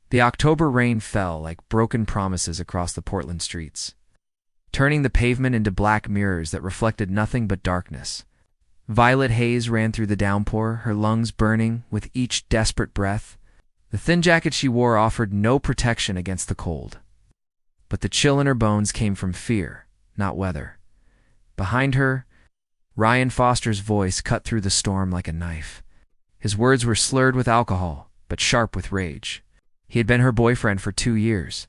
The October rain fell like broken promises across the Portland streets, turning the pavement into black mirrors that reflected nothing but darkness. Violet haze ran through the downpour, her lungs burning with each desperate breath. The thin jacket she wore offered no protection against the cold. But the chill in her bones came from fear, not weather. Behind her, Ryan Foster's voice cut through the storm like a knife. His words were slurred with alcohol, but sharp with rage. He had been her boyfriend for 2 years,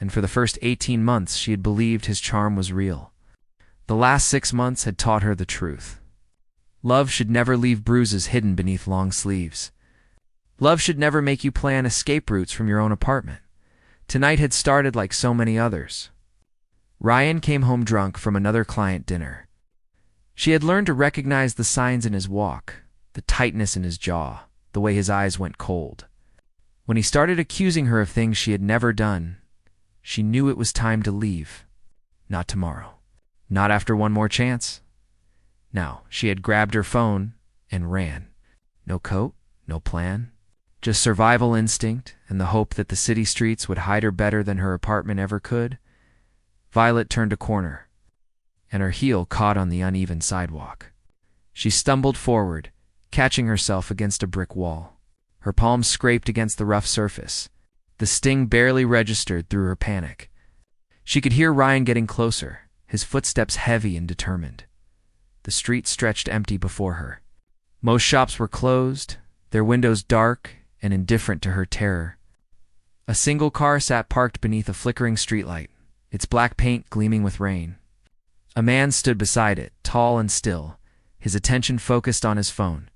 and for the first 18 months she had believed his charm was real. The last 6 months had taught her the truth. Love should never leave bruises hidden beneath long sleeves. Love should never make you plan escape routes from your own apartment. Tonight had started like so many others. Ryan came home drunk from another client dinner. She had learned to recognize the signs in his walk, the tightness in his jaw, the way his eyes went cold. When he started accusing her of things she had never done, she knew it was time to leave. Not tomorrow. Not after one more chance. Now, she had grabbed her phone and ran. No coat, no plan. Just survival instinct and the hope that the city streets would hide her better than her apartment ever could. Violet turned a corner, and her heel caught on the uneven sidewalk. She stumbled forward, catching herself against a brick wall. Her palms scraped against the rough surface. The sting barely registered through her panic. She could hear Ryan getting closer, his footsteps heavy and determined. The street stretched empty before her. Most shops were closed, their windows dark and indifferent to her terror. A single car sat parked beneath a flickering streetlight, its black paint gleaming with rain. A man stood beside it, tall and still, his attention focused on his phone.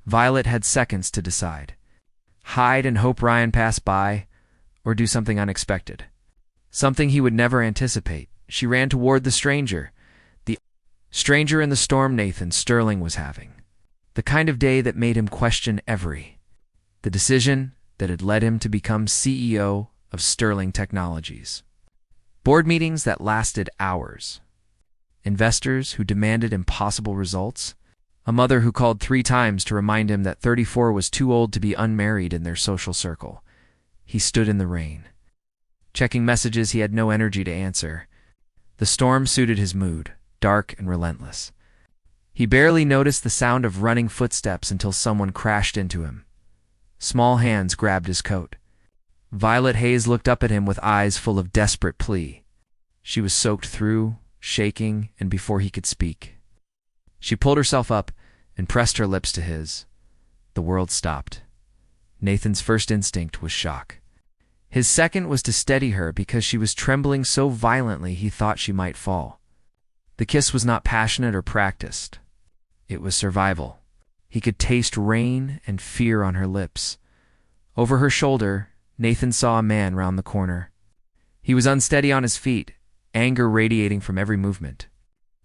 Violet had seconds to decide. Hide and hope Ryan passed by, or do something unexpected. Something he would never anticipate. She ran toward the stranger. The stranger in the storm Nathan Sterling was having. The kind of day that made him question the decision that had led him to become CEO of Sterling Technologies. Board meetings that lasted hours. Investors who demanded impossible results. A mother who called 3 times to remind him that 34 was too old to be unmarried in their social circle. He stood in the rain, checking messages he had no energy to answer. The storm suited his mood, dark and relentless. He barely noticed the sound of running footsteps until someone crashed into him. Small hands grabbed his coat. Violet Hayes looked up at him with eyes full of desperate plea. She was soaked through, shaking, and before he could speak. She pulled herself up and pressed her lips to his. The world stopped. Nathan's first instinct was shock. His second was to steady her because she was trembling so violently he thought she might fall. The kiss was not passionate or practiced. It was survival. He could taste rain and fear on her lips. Over her shoulder, Nathan saw a man round the corner. He was unsteady on his feet, anger radiating from every movement.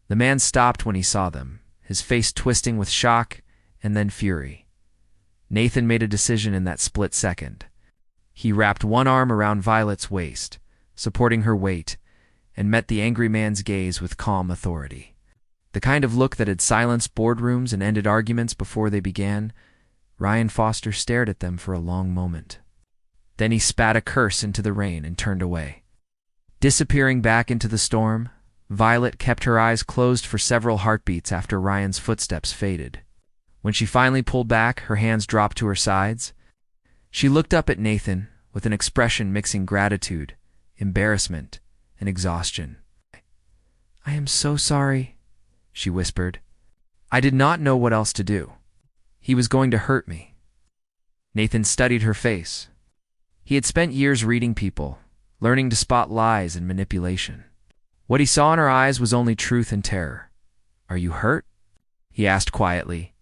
The man stopped when he saw them, his face twisting with shock and then fury. Nathan made a decision in that split second. He wrapped one arm around Violet's waist, supporting her weight, and met the angry man's gaze with calm authority. The kind of look that had silenced boardrooms and ended arguments before they began. Ryan Foster stared at them for a long moment. Then he spat a curse into the rain and turned away. Disappearing back into the storm, Violet kept her eyes closed for several heartbeats after Ryan's footsteps faded. When she finally pulled back, her hands dropped to her sides. She looked up at Nathan with an expression mixing gratitude, embarrassment, and exhaustion. "I am so sorry," she whispered. "I did not know what else to do. He was going to hurt me." Nathan studied her face. He had spent years reading people, learning to spot lies and manipulation. What he saw in her eyes was only truth and terror. "Are you hurt?" he asked quietly.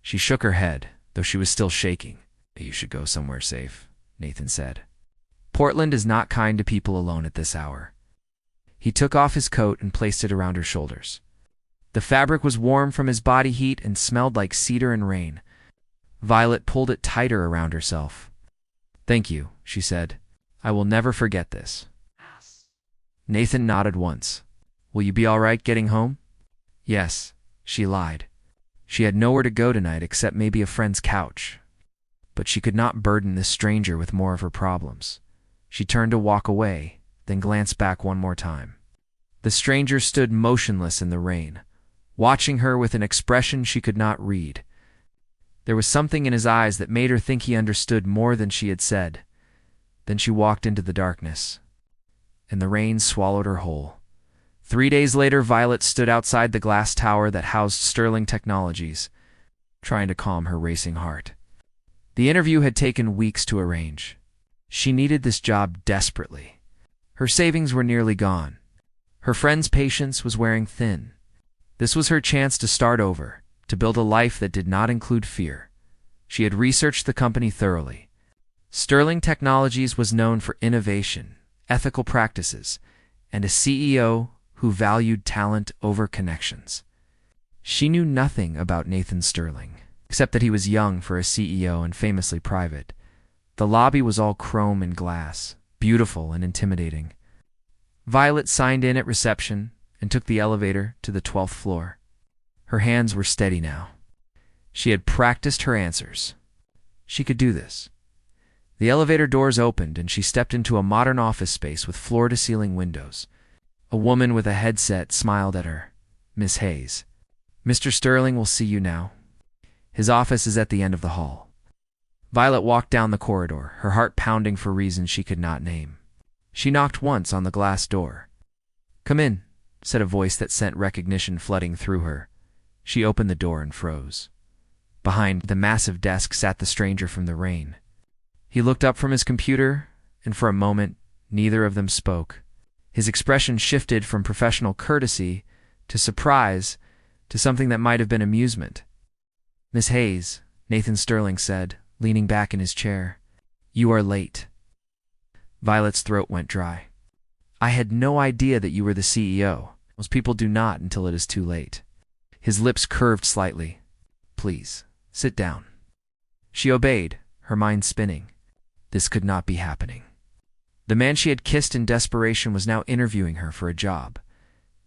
She shook her head, though she was still shaking. "You should go somewhere safe," Nathan said. "Portland is not kind to people alone at this hour." He took off his coat and placed it around her shoulders. The fabric was warm from his body heat and smelled like cedar and rain. Violet pulled it tighter around herself. "Thank you," she said. "I will never forget this." Nathan nodded once. "Will you be all right getting home?" "Yes," she lied. She had nowhere to go tonight except maybe a friend's couch. But she could not burden this stranger with more of her problems. She turned to walk away, then glanced back one more time. The stranger stood motionless in the rain, watching her with an expression she could not read. There was something in his eyes that made her think he understood more than she had said. Then she walked into the darkness, and the rain swallowed her whole. 3 days later, Violet stood outside the glass tower that housed Sterling Technologies, trying to calm her racing heart. The interview had taken weeks to arrange. She needed this job desperately. Her savings were nearly gone. Her friend's patience was wearing thin. This was her chance to start over, to build a life that did not include fear. She had researched the company thoroughly. Sterling Technologies was known for innovation, ethical practices, and a CEO who valued talent over connections. She knew nothing about Nathan Sterling, except that he was young for a CEO and famously private. The lobby was all chrome and glass, beautiful and intimidating. Violet signed in at reception and took the elevator to the 12th floor. Her hands were steady now. She had practiced her answers. She could do this. The elevator doors opened and she stepped into a modern office space with floor-to-ceiling windows. A woman with a headset smiled at her. "Miss Hayes, Mr. Sterling will see you now. His office is at the end of the hall." Violet walked down the corridor, her heart pounding for reasons she could not name. She knocked once on the glass door. "Come in," said a voice that sent recognition flooding through her. She opened the door and froze. Behind the massive desk sat the stranger from the rain. He looked up from his computer, and for a moment, neither of them spoke. His expression shifted from professional courtesy to surprise to something that might have been amusement. "Miss Hayes," Nathan Sterling said, leaning back in his chair, "you are late." Violet's throat went dry. "I had no idea that you were the CEO. Most people do not until it is too late." His lips curved slightly. "Please, sit down." She obeyed, her mind spinning. This could not be happening. The man she had kissed in desperation was now interviewing her for a job.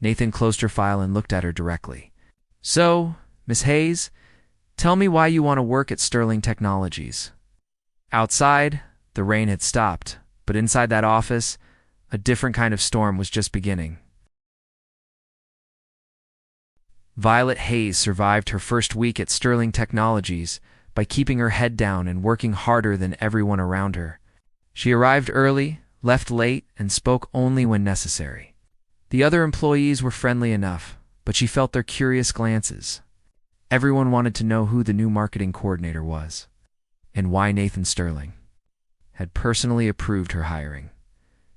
Nathan closed her file and looked at her directly. "So, Miss Hayes, tell me why you want to work at Sterling Technologies." Outside, the rain had stopped, but inside that office, a different kind of storm was just beginning. Violet Hayes survived her first week at Sterling Technologies by keeping her head down and working harder than everyone around her. She arrived early, left late, and spoke only when necessary. The other employees were friendly enough, but she felt their curious glances. Everyone wanted to know who the new marketing coordinator was, and why Nathan Sterling had personally approved her hiring.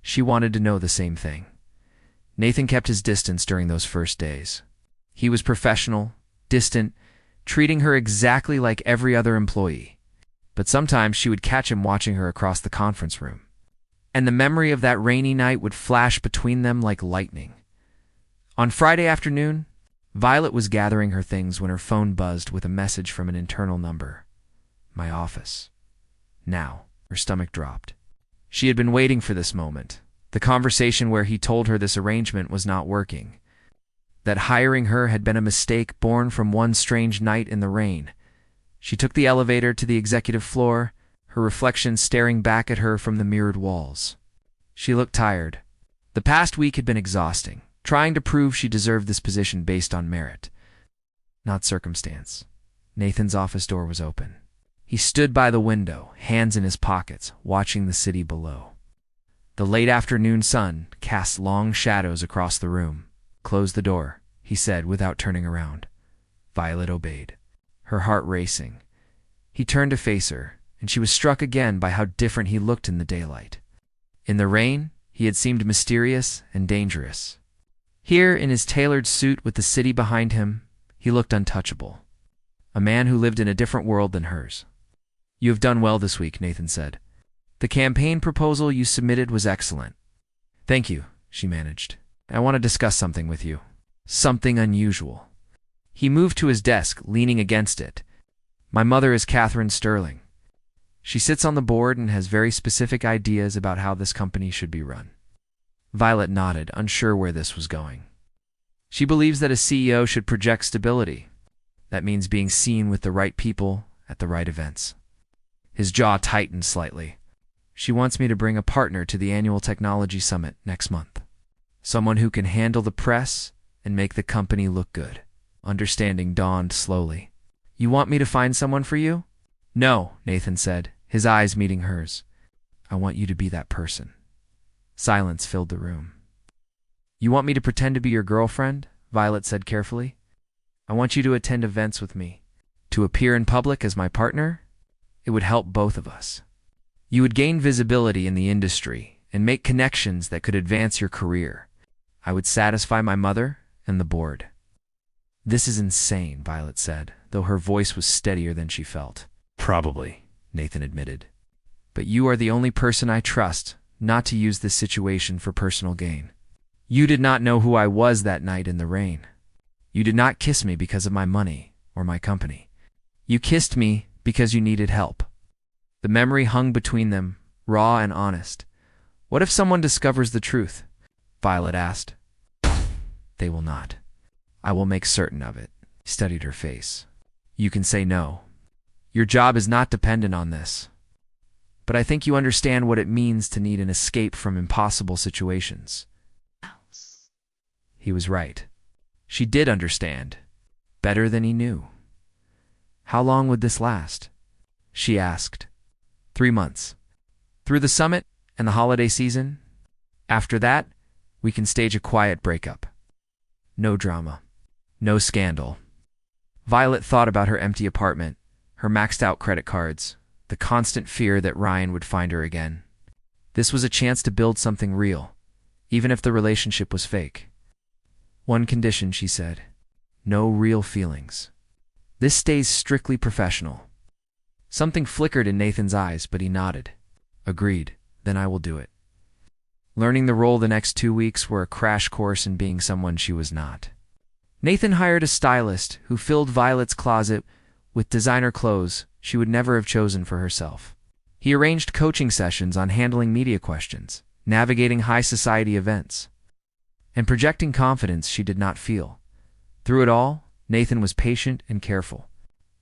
She wanted to know the same thing. Nathan kept his distance during those first days. He was professional, distant, treating her exactly like every other employee. But sometimes she would catch him watching her across the conference room, and the memory of that rainy night would flash between them like lightning. On Friday afternoon, Violet was gathering her things when her phone buzzed with a message from an internal number. "My office." Now, her stomach dropped. She had been waiting for this moment, the conversation where he told her this arrangement was not working, that hiring her had been a mistake born from one strange night in the rain. She took the elevator to the executive floor, her reflection staring back at her from the mirrored walls. She looked tired. The past week had been exhausting, trying to prove she deserved this position based on merit, not circumstance. Nathan's office door was open. He stood by the window, hands in his pockets, watching the city below. The late afternoon sun cast long shadows across the room. "Close the door," he said without turning around. Violet obeyed, her heart racing. He turned to face her, and she was struck again by how different he looked in the daylight. In the rain, he had seemed mysterious and dangerous. Here, in his tailored suit with the city behind him, he looked untouchable. A man who lived in a different world than hers. "You have done well this week," Nathan said. "The campaign proposal you submitted was excellent." "Thank you," she managed. "I want to discuss something with you. Something unusual." He moved to his desk, leaning against it. "My mother is Catherine Sterling. She sits on the board and has very specific ideas about how this company should be run." Violet nodded, unsure where this was going. "She believes that a CEO should project stability. That means being seen with the right people at the right events." His jaw tightened slightly. She wants me to bring a partner to the annual technology summit next month. Someone who can handle the press and make the company look good. Understanding dawned slowly. You want me to find someone for you? No, Nathan said, his eyes meeting hers. I want you to be that person. Silence filled the room. You want me to pretend to be your girlfriend? Violet said carefully. I want you to attend events with me. To appear in public as my partner? It would help both of us. You would gain visibility in the industry and make connections that could advance your career. I would satisfy my mother and the board. This is insane, Violet said, though her voice was steadier than she felt. Probably, Nathan admitted. But you are the only person I trust not to use this situation for personal gain. You did not know who I was that night in the rain. You did not kiss me because of my money or my company. You kissed me because you needed help. The memory hung between them, raw and honest. What if someone discovers the truth? Violet asked. They will not. I will make certain of it. He studied her face. You can say no. Your job is not dependent on this. But I think you understand what it means to need an escape from impossible situations. He was right. She did understand. Better than he knew. How long would this last? She asked. 3 months. Through the summit and the holiday season. After that, we can stage a quiet breakup. No drama. No scandal. Violet thought about her empty apartment, her maxed-out credit cards, the constant fear that Ryan would find her again. This was a chance to build something real, even if the relationship was fake. One condition, she said. No real feelings. This stays strictly professional. Something flickered in Nathan's eyes, but he nodded. Agreed. Then I will do it. Learning the role the next 2 weeks were a crash course in being someone she was not. Nathan hired a stylist who filled Violet's closet with designer clothes she would never have chosen for herself. He arranged coaching sessions on handling media questions, navigating high society events, and projecting confidence she did not feel. Through it all, Nathan was patient and careful.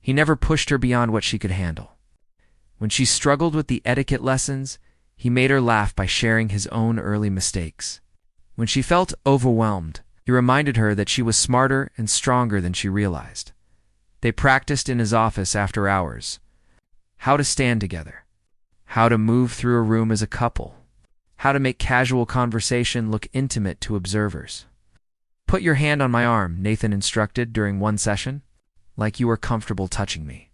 He never pushed her beyond what she could handle. When she struggled with the etiquette lessons, he made her laugh by sharing his own early mistakes. When she felt overwhelmed, he reminded her that she was smarter and stronger than she realized. They practiced in his office after hours. How to stand together. How to move through a room as a couple. How to make casual conversation look intimate to observers. Put your hand on my arm, Nathan instructed during one session, like you were comfortable touching me.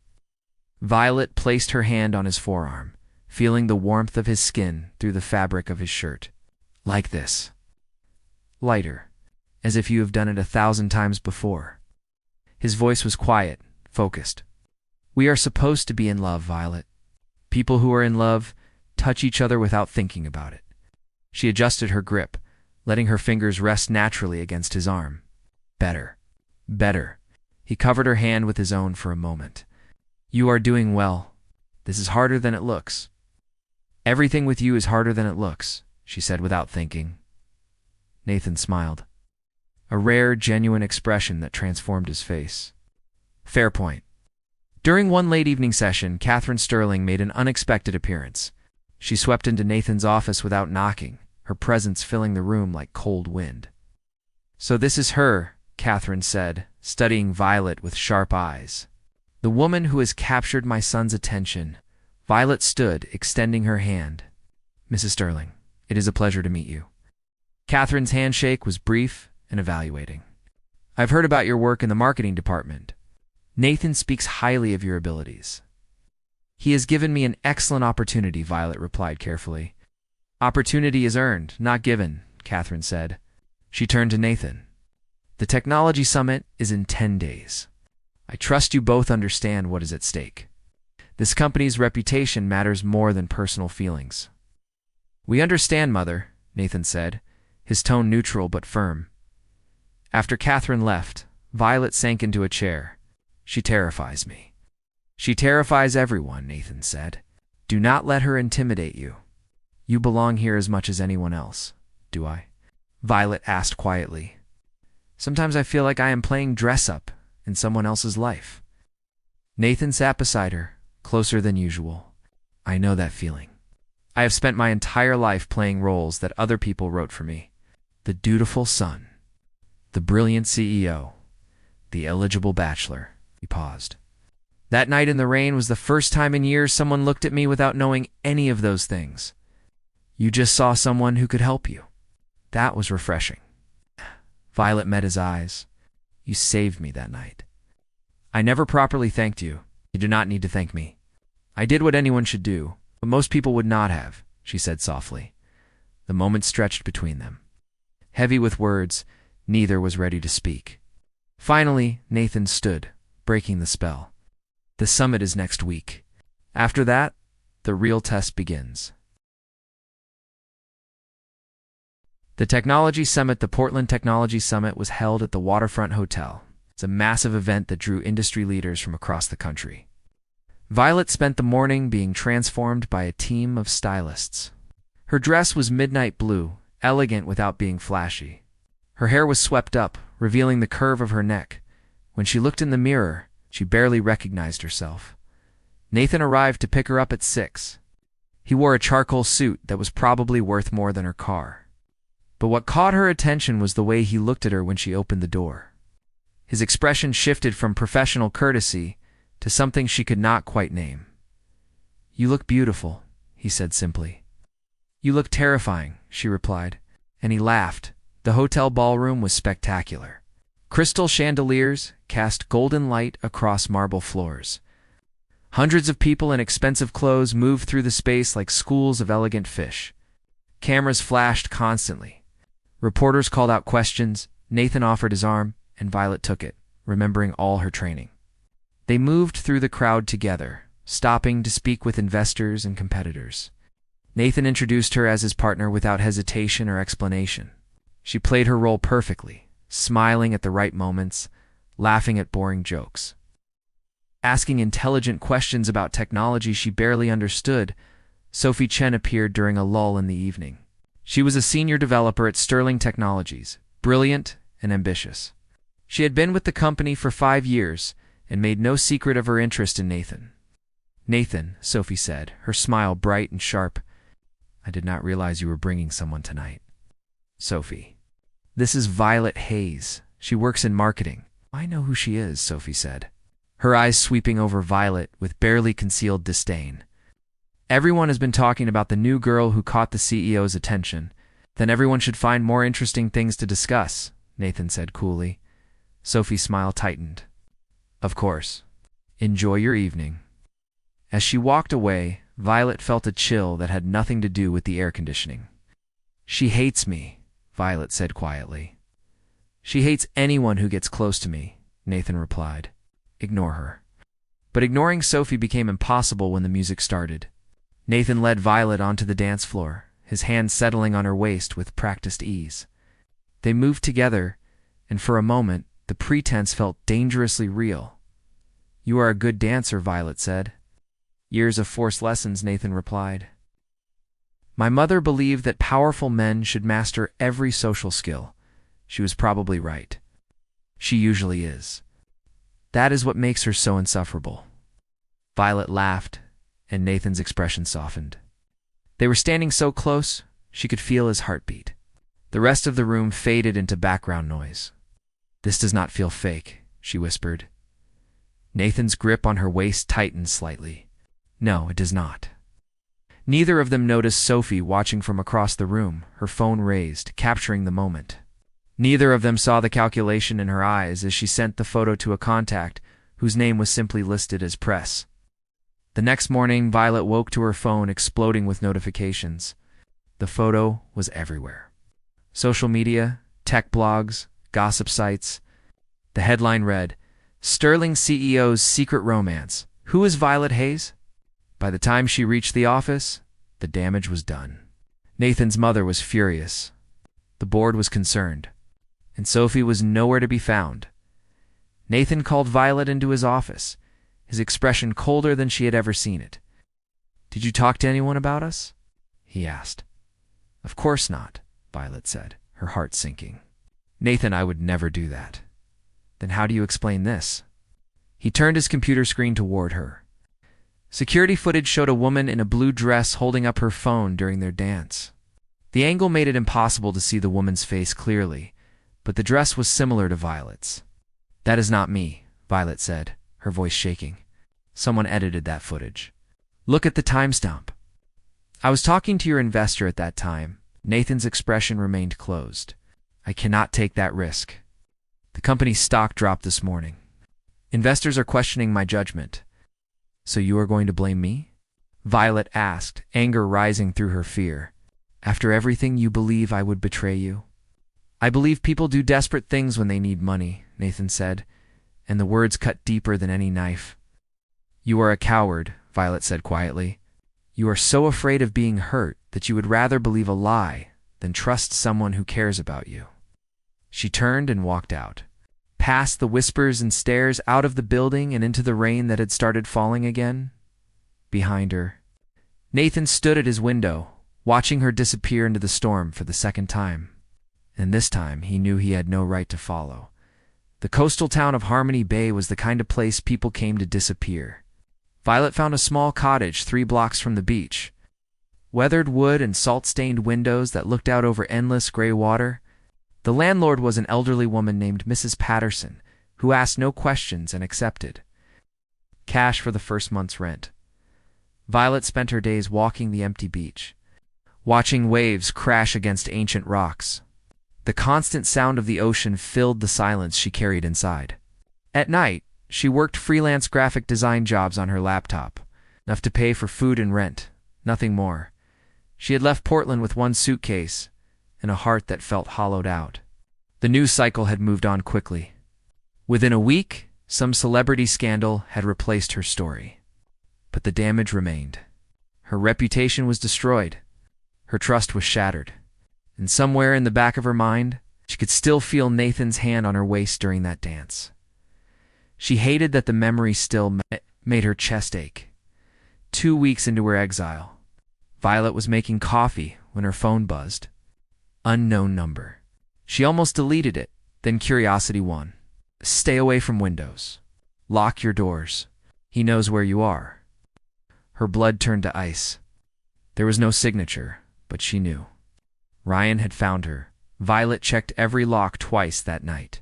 Violet placed her hand on his forearm, feeling the warmth of his skin through the fabric of his shirt. Like this. Lighter, as if you have done it 1,000 times before. His voice was quiet, focused. We are supposed to be in love, Violet. People who are in love touch each other without thinking about it. She adjusted her grip, letting her fingers rest naturally against his arm. Better. Better. He covered her hand with his own for a moment. You are doing well. This is harder than it looks. Everything with you is harder than it looks, she said without thinking. Nathan smiled. A rare, genuine expression that transformed his face. Fair point. During one late evening session, Catherine Sterling made an unexpected appearance. She swept into Nathan's office without knocking, her presence filling the room like cold wind. So this is her, Catherine said, studying Violet with sharp eyes. The woman who has captured my son's attention. Violet stood, extending her hand. Mrs. Sterling, it is a pleasure to meet you. Catherine's handshake was brief and evaluating. I've heard about your work in the marketing department. Nathan speaks highly of your abilities. He has given me an excellent opportunity, Violet replied carefully. Opportunity is earned, not given, Catherine said. She turned to Nathan. The technology summit is in 10 days. I trust you both understand what is at stake. This company's reputation matters more than personal feelings. We understand, Mother, Nathan said, his tone neutral but firm. After Catherine left, Violet sank into a chair. She terrifies me. She terrifies everyone, Nathan said. Do not let her intimidate you. You belong here as much as anyone else, do I? Violet asked quietly. Sometimes I feel like I am playing dress-up in someone else's life. Nathan sat beside her, closer than usual. I know that feeling. I have spent my entire life playing roles that other people wrote for me. The dutiful son, the brilliant CEO, the eligible bachelor. He paused. That night in the rain was the first time in years someone looked at me without knowing any of those things. You just saw someone who could help you. That was refreshing. Violet met his eyes. You saved me that night. I never properly thanked you. You do not need to thank me. I did what anyone should do, but most people would not have, she said softly. The moment stretched between them. Heavy with words, neither was ready to speak. Finally, Nathan stood, breaking the spell. The summit is next week. After that, the real test begins. The Technology Summit, the Portland Technology Summit, was held at the Waterfront Hotel. It's a massive event that drew industry leaders from across the country. Violet spent the morning being transformed by a team of stylists. Her dress was midnight blue, elegant without being flashy. Her hair was swept up, revealing the curve of her neck. When she looked in the mirror, she barely recognized herself. Nathan arrived to pick her up at 6. He wore a charcoal suit that was probably worth more than her car. But what caught her attention was the way he looked at her when she opened the door. His expression shifted from professional courtesy to something she could not quite name. You look beautiful, he said simply. You look terrifying, she replied, and he laughed. The hotel ballroom was spectacular. Crystal chandeliers cast golden light across marble floors. Hundreds of people in expensive clothes moved through the space like schools of elegant fish. Cameras flashed constantly. Reporters called out questions. Nathan offered his arm, and Violet took it, remembering all her training. They moved through the crowd together, stopping to speak with investors and competitors. Nathan introduced her as his partner without hesitation or explanation. She played her role perfectly, smiling at the right moments, laughing at boring jokes. Asking intelligent questions about technology she barely understood, Sophie Chen appeared during a lull in the evening. She was a senior developer at Sterling Technologies, brilliant and ambitious. She had been with the company for 5 years and made no secret of her interest in Nathan. Nathan, Sophie said, her smile bright and sharp, I did not realize you were bringing someone tonight. Sophie. This is Violet Hayes. She works in marketing. I know who she is, Sophie said, her eyes sweeping over Violet with barely concealed disdain. Everyone has been talking about the new girl who caught the CEO's attention. Then everyone should find more interesting things to discuss, Nathan said coolly. Sophie's smile tightened. Of course. Enjoy your evening. As she walked away, Violet felt a chill that had nothing to do with the air conditioning. She hates me, Violet said quietly. She hates anyone who gets close to me, Nathan replied. Ignore her. But ignoring Sophie became impossible when the music started. Nathan led Violet onto the dance floor, his hand settling on her waist with practiced ease. They moved together, and for a moment, the pretense felt dangerously real. You are a good dancer, Violet said. Years of forced lessons, Nathan replied. My mother believed that powerful men should master every social skill. She was probably right. She usually is. That is what makes her so insufferable. Violet laughed, and Nathan's expression softened. They were standing so close, she could feel his heartbeat. The rest of the room faded into background noise. This does not feel fake, she whispered. Nathan's grip on her waist tightened slightly. No, it does not. Neither of them noticed Sophie watching from across the room, her phone raised, capturing the moment. Neither of them saw the calculation in her eyes as she sent the photo to a contact whose name was simply listed as press. The next morning, Violet woke to her phone exploding with notifications. The photo was everywhere. Social media, tech blogs, gossip sites. The headline read, Sterling CEO's Secret Romance. Who is Violet Hayes? By the time she reached the office, the damage was done. Nathan's mother was furious. The board was concerned, and Sophie was nowhere to be found. Nathan called Violet into his office, his expression colder than she had ever seen it. Did you talk to anyone about us? He asked. Of course not, Violet said, her heart sinking. Nathan, I would never do that. Then how do you explain this? He turned his computer screen toward her. Security footage showed a woman in a blue dress holding up her phone during their dance. The angle made it impossible to see the woman's face clearly, but the dress was similar to Violet's. "That is not me," Violet said, her voice shaking. "Someone edited that footage. Look at the timestamp." "I was talking to your investor at that time." Nathan's expression remained closed. "I cannot take that risk. The company's stock dropped this morning. Investors are questioning my judgment." "So you are going to blame me?" Violet asked, anger rising through her fear. "After everything you believe I would betray you?" "I believe people do desperate things when they need money," Nathan said, and the words cut deeper than any knife. "You are a coward," Violet said quietly. "You are so afraid of being hurt that you would rather believe a lie than trust someone who cares about you." She turned and walked out, past the whispers and stares, out of the building and into the rain that had started falling again. Behind her, Nathan stood at his window, watching her disappear into the storm for the second time. And this time he knew he had no right to follow. The coastal town of Harmony Bay was the kind of place people came to disappear. Violet found a small cottage 3 blocks from the beach. Weathered wood and salt-stained windows that looked out over endless gray water. The landlord was an elderly woman named Mrs. Patterson, who asked no questions and accepted cash for the first month's rent. Violet spent her days walking the empty beach, watching waves crash against ancient rocks. The constant sound of the ocean filled the silence she carried inside. At night, she worked freelance graphic design jobs on her laptop, enough to pay for food and rent, nothing more. She had left Portland with 1 suitcase and a heart that felt hollowed out. The news cycle had moved on quickly. Within a week, some celebrity scandal had replaced her story. But the damage remained. Her reputation was destroyed. Her trust was shattered. And somewhere in the back of her mind, she could still feel Nathan's hand on her waist during that dance. She hated that the memory still made her chest ache. 2 weeks into her exile, Violet was making coffee when her phone buzzed. Unknown number. She almost deleted it, then curiosity won. "Stay away from windows. Lock your doors. He knows where you are." Her blood turned to ice. There was no signature, but she knew. Ryan had found her. Violet checked every lock twice that night.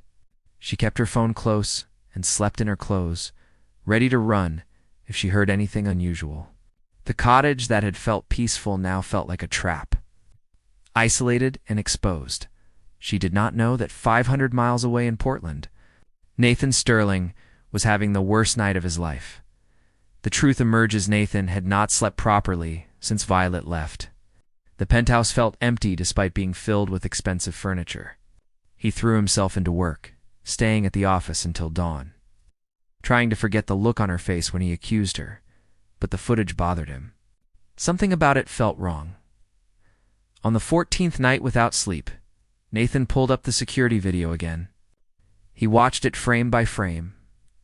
She kept her phone close and slept in her clothes, ready to run if she heard anything unusual. The cottage that had felt peaceful now felt like a trap. Isolated and exposed, she did not know that 500 miles away in Portland, Nathan Sterling was having the worst night of his life. The truth emerges: Nathan had not slept properly since Violet left. The penthouse felt empty despite being filled with expensive furniture. He threw himself into work, staying at the office until dawn, trying to forget the look on her face when he accused her, but the footage bothered him. Something about it felt wrong. On the 14th night without sleep, Nathan pulled up the security video again. He watched it frame by frame,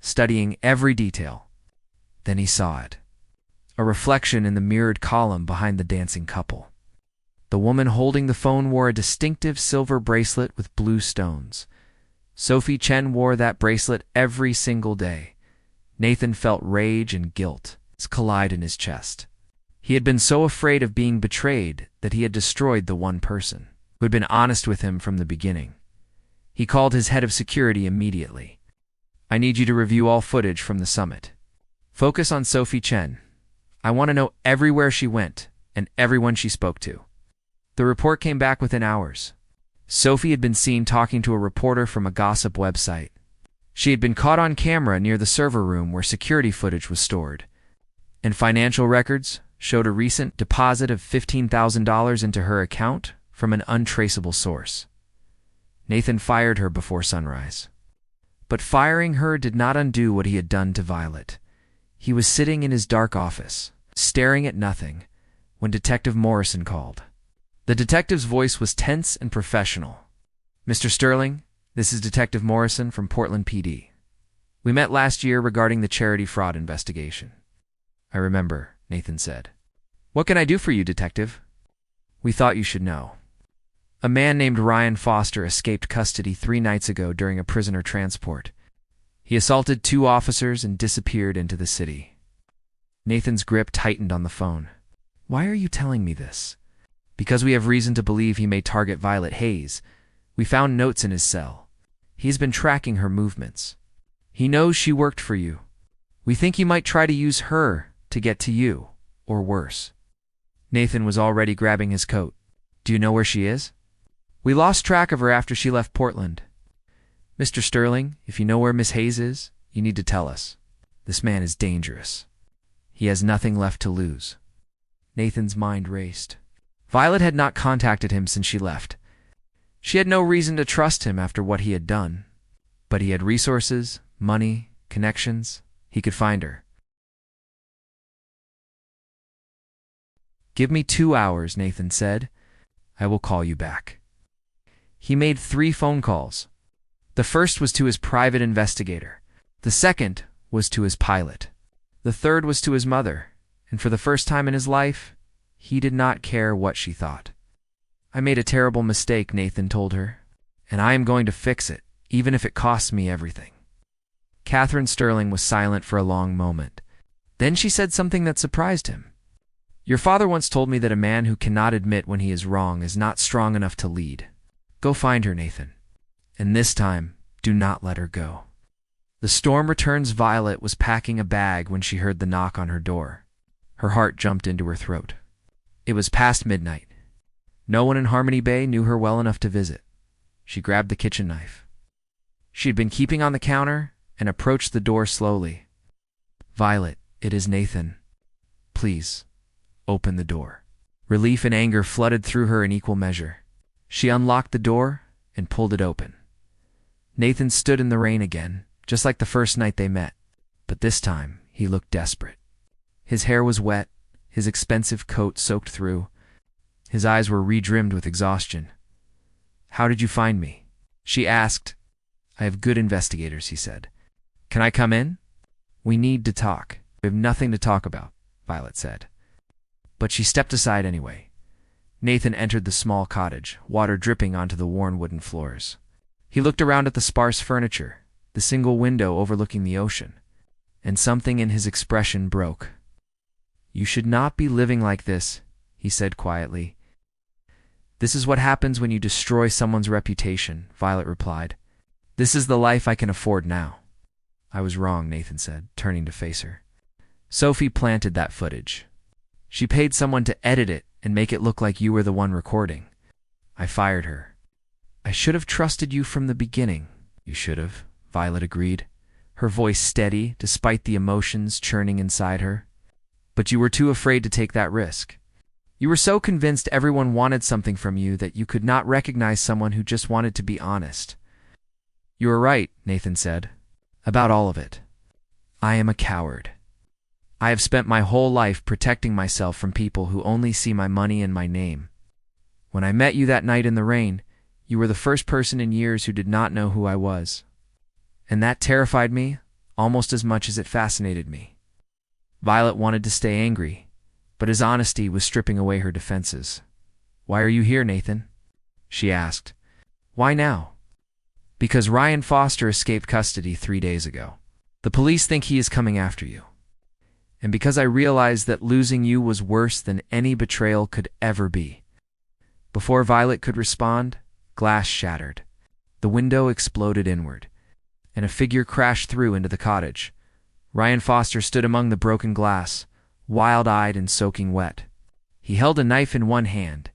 studying every detail. Then he saw it. A reflection in the mirrored column behind the dancing couple. The woman holding the phone wore a distinctive silver bracelet with blue stones. Sophie Chen wore that bracelet every single day. Nathan felt rage and guilt collide in his chest. He had been so afraid of being betrayed that he had destroyed the one person who had been honest with him from the beginning. He called his head of security immediately. "I need you to review all footage from the summit. Focus on Sophie Chen. I want to know everywhere she went and everyone she spoke to." The report came back within hours. Sophie had been seen talking to a reporter from a gossip website. She had been caught on camera near the server room where security footage was stored. And financial records showed a recent deposit of $15,000 into her account from an untraceable source. Nathan fired her before sunrise. But firing her did not undo what he had done to Violet. He was sitting in his dark office, staring at nothing, when Detective Morrison called. The detective's voice was tense and professional. "Mr. Sterling, this is Detective Morrison from Portland PD. We met last year regarding the charity fraud investigation." "I remember," Nathan said. "What can I do for you, Detective?" "We thought you should know. A man named Ryan Foster escaped custody 3 nights ago during a prisoner transport. He assaulted 2 officers and disappeared into the city." Nathan's grip tightened on the phone. Why are you telling me this? Because we have reason to believe he may target Violet Hayes. We found notes in his cell. He's been tracking her movements. He knows she worked for you. We think he might try to use her to get to you, or worse. Nathan was already grabbing his coat. Do you know where she is? We lost track of her after she left Portland. Mr. Sterling, if you know where Miss Hayes is, you need to tell us. This man is dangerous. He has nothing left to lose. Nathan's mind raced. Violet had not contacted him since she left. She had no reason to trust him after what he had done. But he had resources, money, connections. He could find her. Give me 2 hours, Nathan said. I will call you back. He made 3 phone calls. The first was to his private investigator. The second was to his pilot. The third was to his mother, and for the first time in his life, he did not care what she thought. I made a terrible mistake, Nathan told her, and I am going to fix it, even if it costs me everything. Catherine Sterling was silent for a long moment. Then she said something that surprised him. Your father once told me that a man who cannot admit when he is wrong is not strong enough to lead. Go find her, Nathan. And this time, do not let her go. The Storm Returns Violet was packing a bag when she heard the knock on her door. Her heart jumped into her throat. It was past midnight. No one in Harmony Bay knew her well enough to visit. She grabbed the kitchen knife. She had been keeping on the counter and approached the door slowly. Violet, it is Nathan. Please, open the door. Relief and anger flooded through her in equal measure. She unlocked the door and pulled it open. Nathan stood in the rain again, just like the first night they met, but this time he looked desperate. His hair was wet, his expensive coat soaked through. His eyes were redrimmed with exhaustion. How did you find me? She asked. I have good investigators, he said. Can I come in? We need to talk. We have nothing to talk about, Violet said. But she stepped aside anyway. Nathan entered the small cottage, water dripping onto the worn wooden floors. He looked around at the sparse furniture, the single window overlooking the ocean, and something in his expression broke. You should not be living like this, he said quietly. This is what happens when you destroy someone's reputation, Violet replied. This is the life I can afford now. I was wrong, Nathan said, turning to face her. Sophie planted that footage. She paid someone to edit it and make it look like you were the one recording. I fired her. I should have trusted you from the beginning. You should have, Violet agreed, her voice steady despite the emotions churning inside her. But you were too afraid to take that risk. You were so convinced everyone wanted something from you that you could not recognize someone who just wanted to be honest. You were right, Nathan said, about all of it. I am a coward. I have spent my whole life protecting myself from people who only see my money and my name. When I met you that night in the rain, you were the first person in years who did not know who I was. And that terrified me almost as much as it fascinated me. Violet wanted to stay angry, but his honesty was stripping away her defenses. Why are you here, Nathan? She asked. Why now? Because Ryan Foster escaped custody 3 days ago. The police think he is coming after you. And because I realized that losing you was worse than any betrayal could ever be. Before Violet could respond, glass shattered. The window exploded inward, and a figure crashed through into the cottage. Ryan Foster stood among the broken glass, wild-eyed and soaking wet. He held a knife in one hand,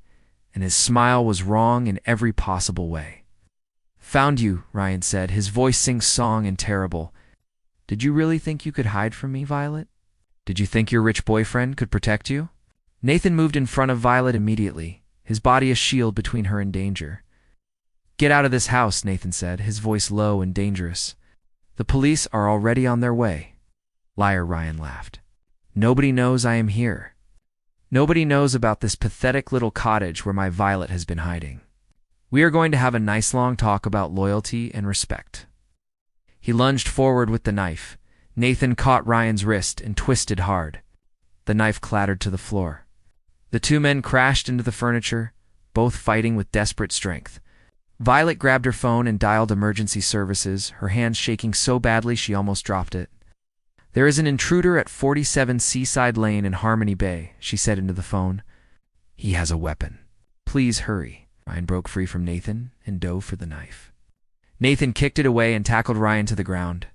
and his smile was wrong in every possible way. Found you, Ryan said, his voice sing-song and terrible. Did you really think you could hide from me, Violet? Did you think your rich boyfriend could protect you? Nathan moved in front of Violet immediately, his body a shield between her and danger. Get out of this house, Nathan said, his voice low and dangerous. The police are already on their way. Liar, Ryan laughed. Nobody knows I am here. Nobody knows about this pathetic little cottage where my Violet has been hiding. We are going to have a nice long talk about loyalty and respect. He lunged forward with the knife. Nathan caught Ryan's wrist and twisted hard. The knife clattered to the floor. The two men crashed into the furniture, both fighting with desperate strength. Violet grabbed her phone and dialed emergency services, her hands shaking so badly she almost dropped it. "There is an intruder at 47 Seaside Lane in Harmony Bay," she said into the phone. "He has a weapon. Please hurry." Ryan broke free from Nathan and dove for the knife. Nathan kicked it away and tackled Ryan to the ground.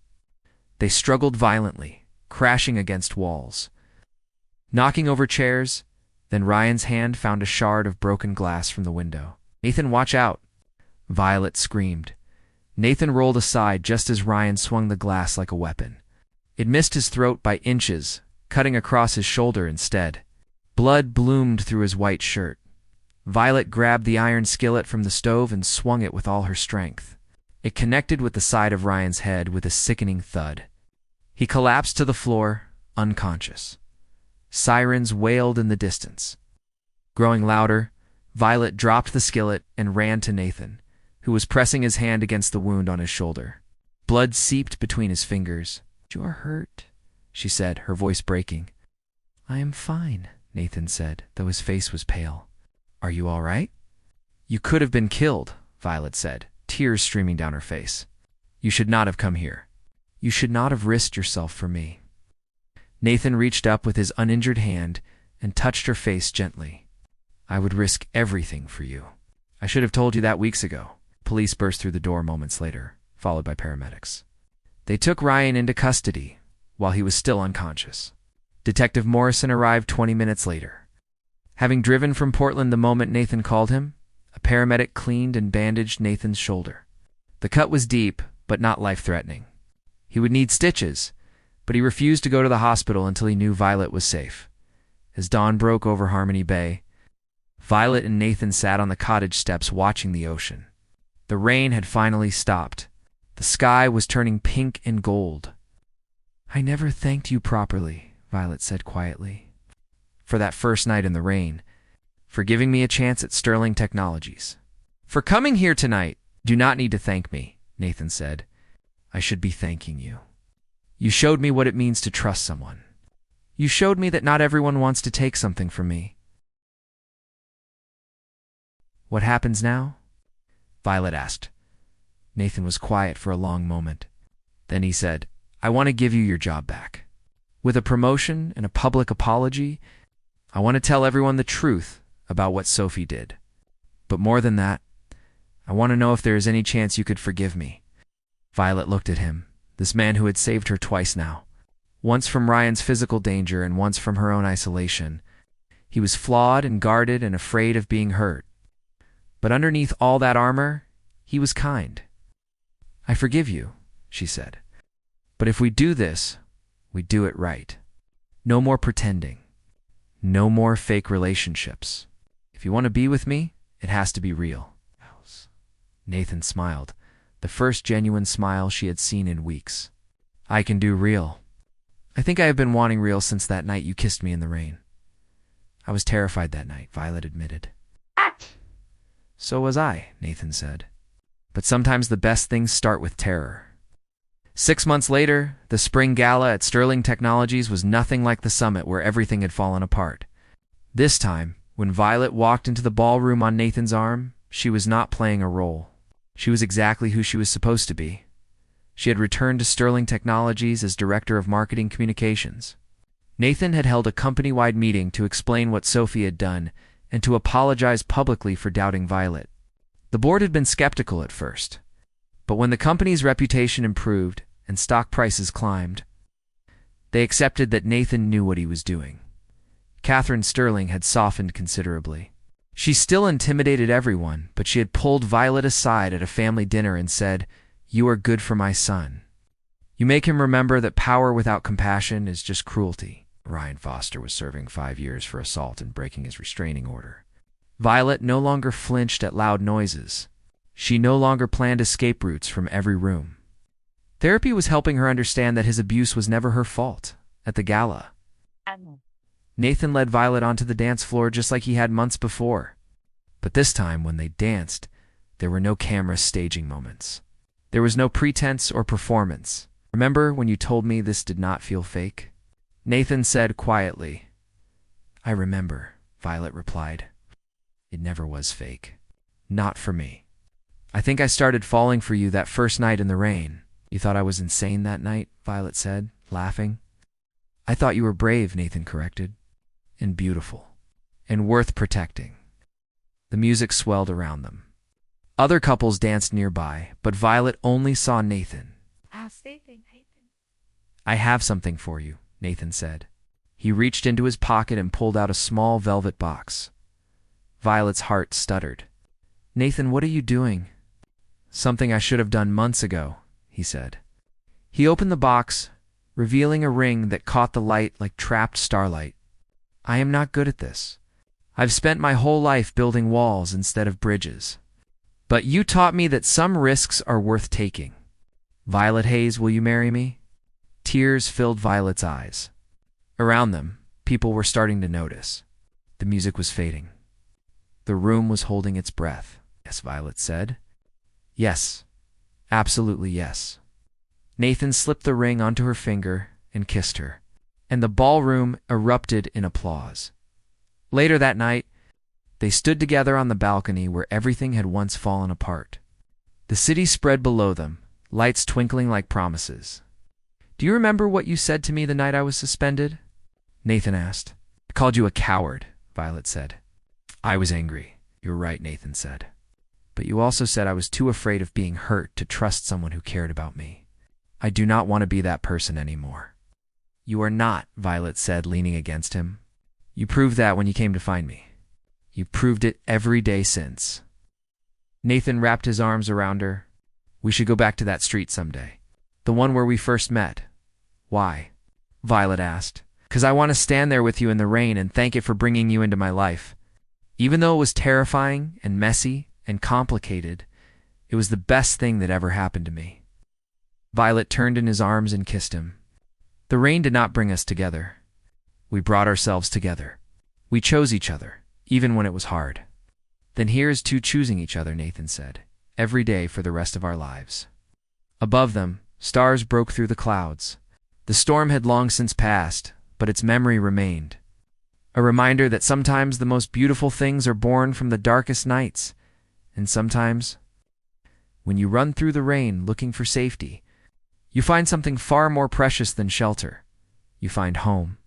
They struggled violently, crashing against walls, knocking over chairs. Then Ryan's hand found a shard of broken glass from the window. "Nathan, watch out!" Violet screamed. Nathan rolled aside just as Ryan swung the glass like a weapon. It missed his throat by inches, cutting across his shoulder instead. Blood bloomed through his white shirt. Violet grabbed the iron skillet from the stove and swung it with all her strength. It connected with the side of Ryan's head with a sickening thud. He collapsed to the floor, unconscious. Sirens wailed in the distance. Growing louder, Violet dropped the skillet and ran to Nathan, who was pressing his hand against the wound on his shoulder. Blood seeped between his fingers. "You are hurt," she said, her voice breaking. "I am fine," Nathan said, though his face was pale. "Are you all right?" "You could have been killed," Violet said, tears streaming down her face. "You should not have come here. You should not have risked yourself for me." Nathan reached up with his uninjured hand and touched her face gently. "I would risk everything for you. I should have told you that weeks ago." Police burst through the door moments later, followed by paramedics. They took Ryan into custody while he was still unconscious. Detective Morrison arrived 20 minutes later. Having driven from Portland the moment Nathan called him, a paramedic cleaned and bandaged Nathan's shoulder. The cut was deep, but not life-threatening. He would need stitches, but he refused to go to the hospital until he knew Violet was safe. As dawn broke over Harmony Bay, Violet and Nathan sat on the cottage steps watching the ocean. The rain had finally stopped. The sky was turning pink and gold. "I never thanked you properly," Violet said quietly, "for that first night in the rain, for giving me a chance at Sterling Technologies. For coming here tonight, do not need to thank me," Nathan said. "I should be thanking you. You showed me what it means to trust someone. You showed me that not everyone wants to take something from me." "What happens now?" Violet asked. Nathan was quiet for a long moment. Then he said, "I want to give you your job back. With a promotion and a public apology, I want to tell everyone the truth about what Sophie did. But more than that, I want to know if there is any chance you could forgive me." Violet looked at him, this man who had saved her twice now, once from Ryan's physical danger and once from her own isolation. He was flawed and guarded and afraid of being hurt. But underneath all that armor, he was kind. "I forgive you," she said. "But if we do this, we do it right. No more pretending. No more fake relationships. If you want to be with me, it has to be real." Nathan smiled, the first genuine smile she had seen in weeks. "I can do real. I think I have been wanting real since that night you kissed me in the rain." "I was terrified that night," Violet admitted. "So was I," Nathan said. "But sometimes the best things start with terror." 6 months later, the spring gala at Sterling Technologies was nothing like the summit where everything had fallen apart. This time, when Violet walked into the ballroom on Nathan's arm, she was not playing a role. She was exactly who she was supposed to be. She had returned to Sterling Technologies as Director of Marketing Communications. Nathan had held a company-wide meeting to explain what Sophie had done and to apologize publicly for doubting Violet. The board had been skeptical at first, but when the company's reputation improved and stock prices climbed, they accepted that Nathan knew what he was doing. Catherine Sterling had softened considerably. She still intimidated everyone, but she had pulled Violet aside at a family dinner and said, "You are good for my son. You make him remember that power without compassion is just cruelty." Ryan Foster was serving 5 years for assault and breaking his restraining order. Violet no longer flinched at loud noises. She no longer planned escape routes from every room. Therapy was helping her understand that his abuse was never her fault. At the gala, Nathan led Violet onto the dance floor just like he had months before. But this time, when they danced, there were no camera staging moments. There was no pretense or performance. "Remember when you told me this did not feel fake?" Nathan said quietly. "I remember," Violet replied. "It never was fake. Not for me. I think I started falling for you that first night in the rain." "You thought I was insane that night?" Violet said, laughing. I thought you were brave, Nathan corrected. And beautiful. And worth protecting. The music swelled around them. Other couples danced nearby, but Violet only saw Nathan. I have something for you, Nathan said. He reached into his pocket and pulled out a small velvet box. Violet's heart stuttered. Nathan, what are you doing? Something I should have done months ago, he said. He opened the box, revealing a ring that caught the light like trapped starlight. I am not good at this. I've spent my whole life building walls instead of bridges. But you taught me that some risks are worth taking. Violet Hayes, will you marry me? Tears filled Violet's eyes. Around them, people were starting to notice. The music was fading. The room was holding its breath. Yes, Violet said. Yes, absolutely yes. Nathan slipped the ring onto her finger and kissed her, and the ballroom erupted in applause. Later that night, they stood together on the balcony where everything had once fallen apart. The city spread below them, lights twinkling like promises. Do you remember what you said to me the night I was suspended? Nathan asked. I called you a coward, Violet said. I was angry. You're right, Nathan said. But you also said I was too afraid of being hurt to trust someone who cared about me. I do not want to be that person anymore. You are not, Violet said, leaning against him. You proved that when you came to find me. You proved it every day since. Nathan wrapped his arms around her. We should go back to that street someday. The one where we first met. Why? Violet asked. 'Cause I want to stand there with you in the rain and thank it for bringing you into my life. Even though it was terrifying and messy and complicated, it was the best thing that ever happened to me. Violet turned in his arms and kissed him. The rain did not bring us together. We brought ourselves together. We chose each other, even when it was hard. Then here's to choosing each other, Nathan said, every day for the rest of our lives. Above them, stars broke through the clouds. The storm had long since passed, but its memory remained. A reminder that sometimes the most beautiful things are born from the darkest nights, and sometimes, when you run through the rain looking for safety, you find something far more precious than shelter. You find home.